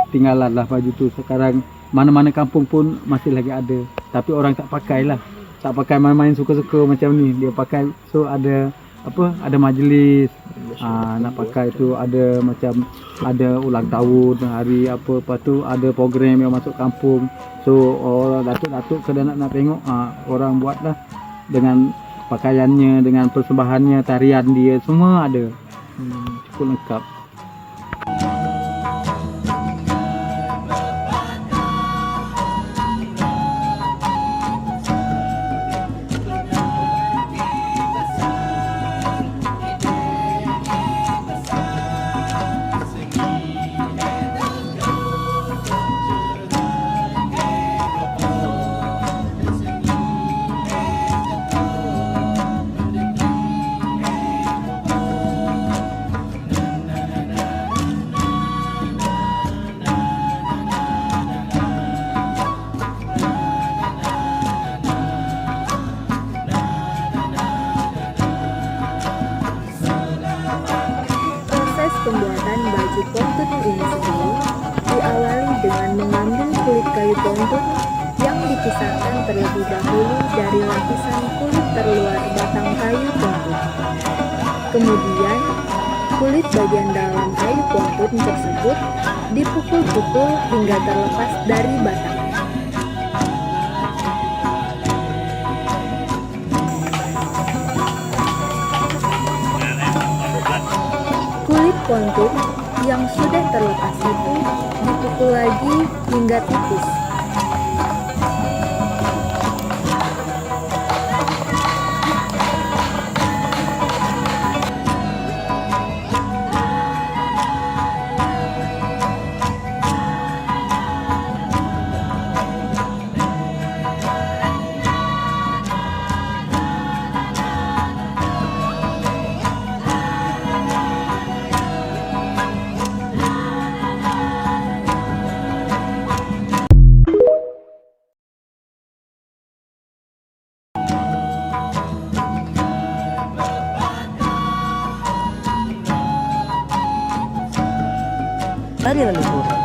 Tinggalan lah baju tu. Sekarang mana-mana kampung pun masih lagi ada, tapi orang tak pakai lah, tak pakai main-main suka-suka macam ni. Dia pakai, so ada apa, ada majlis, nak pakai tu, ada macam ada ulang tahun hari apa, lepas tu ada program yang masuk kampung. So orang datuk-datuk kena nak tengok, orang buat lah dengan pakaiannya, dengan persembahannya, tarian dia, semua ada. Cukup lengkap. Pembuatan baju pontun ini sendiri diawali dengan mengambil kulit kayu pontun yang dipisahkan terlebih dahulu dari lapisan kulit terluar batang kayu pontun. Kemudian, kulit bagian dalam kayu pontun tersebut dipukul-pukul hingga terlepas dari batang. Kulit pontun yang sudah terlepas itu dipukul lagi hingga tipis. Tari leluhur